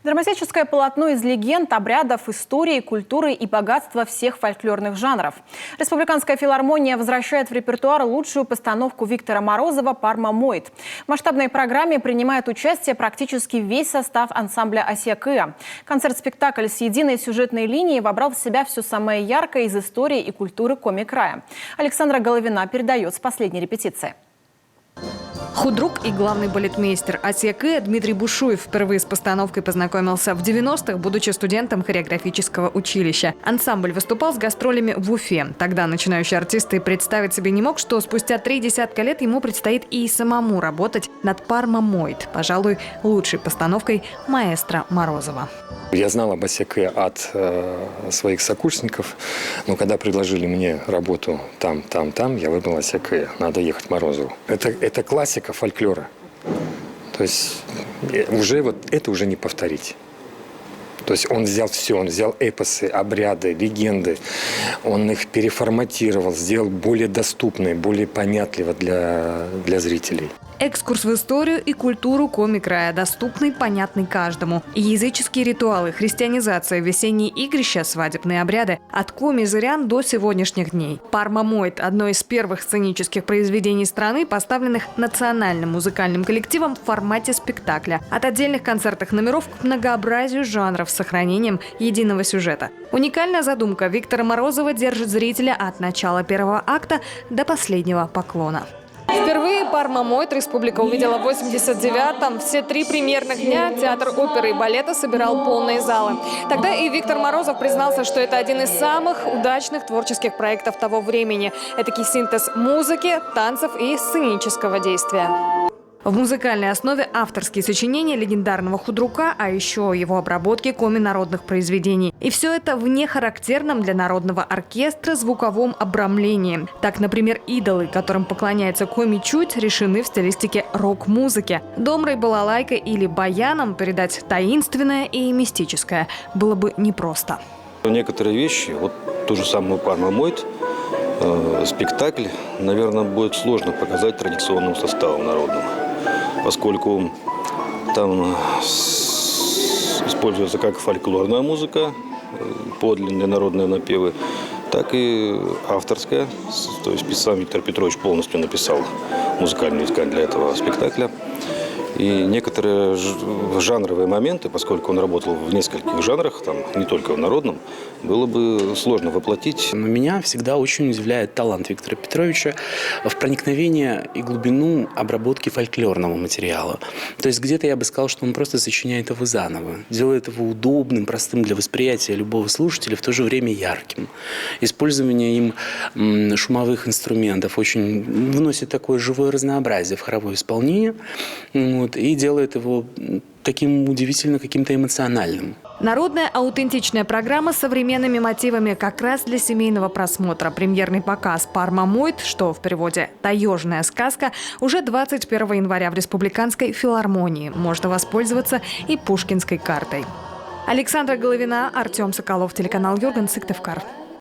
Драматическое полотно из легенд, обрядов, истории, культуры и богатства всех фольклорных жанров. Республиканская филармония возвращает в репертуар лучшую постановку Виктора Морозова «Парма Мойт». В масштабной программе принимает участие практически весь состав ансамбля «Осия-Кыа». Концерт-спектакль с единой сюжетной линией вобрал в себя все самое яркое из истории и культуры Коми-края. Александра Головина передает с последней репетиции. Худрук и главный балетмейстер Осия-Кыа Дмитрий Бушуев впервые с постановкой познакомился в 90-х, будучи студентом хореографического училища. Ансамбль выступал с гастролями в Уфе. Тогда начинающий артист и представить себе не мог, что спустя 3 десятка лет ему предстоит и самому работать над «Парма Мойт», пожалуй, лучшей постановкой маэстро Морозова. Я знал об Осия-Кыа от своих сокурсников, но когда предложили мне работу там, я выбрал Осия-Кыа. Надо ехать к Морозову. Это классика фольклора. То есть это уже не повторить. То есть он взял все, он взял эпосы, обряды, легенды, он их переформатировал, сделал более доступной, более понятливо для зрителей. Экскурс в историю и культуру Коми-края, доступный, понятный каждому. Языческие ритуалы, христианизация, весенние игрища, свадебные обряды. От коми-зырян до сегодняшних дней. «Парма Мойт» – одно из первых сценических произведений страны, поставленных национальным музыкальным коллективом в формате спектакля. От отдельных концертных номеров к многообразию жанров с сохранением единого сюжета. Уникальная задумка Виктора Морозова держит зрителя от начала первого акта до последнего поклона. Впервые «Парма Мойт» республика увидела в 89-м. Все 3 премьерных дня театр оперы и балета собирал полные залы. Тогда и Виктор Морозов признался, что это один из самых удачных творческих проектов того времени. Этакий синтез музыки, танцев и сценического действия. В музыкальной основе авторские сочинения легендарного Худрука, а еще его обработки коми-народных произведений. И все это в нехарактерном для народного оркестра звуковом обрамлении. Так, например, идолы, которым поклоняется коми-чуть, решены в стилистике рок-музыки. Домрой, балалайкой или баяном передать таинственное и мистическое было бы непросто. Некоторые вещи, вот ту же самую «Парма Мойт», спектакль, наверное, будет сложно показать традиционным составом народным, поскольку там используется как фольклорная музыка, подлинные народные напевы, так и авторская. То есть сам Виктор Петрович полностью написал музыкальную искание для этого спектакля. И некоторые жанровые моменты, поскольку он работал в нескольких жанрах, там, не только в народном, было бы сложно воплотить. Меня всегда очень удивляет талант Виктора Петровича в проникновении и глубину обработки фольклорного материала. То есть где-то я бы сказал, что он просто сочиняет его заново, делает его удобным, простым для восприятия любого слушателя, в то же время ярким. Использование им шумовых инструментов очень вносит такое живое разнообразие в хоровое исполнение. И делает его таким удивительно каким-то эмоциональным. Народная аутентичная программа с современными мотивами как раз для семейного просмотра. Премьерный показ «Парма Мойт», что в переводе «Таежная сказка», уже 21 января в Республиканской филармонии. Можно воспользоваться и пушкинской картой. Александра Головина, Артем Соколов, телеканал Юрган, Сыктывкар.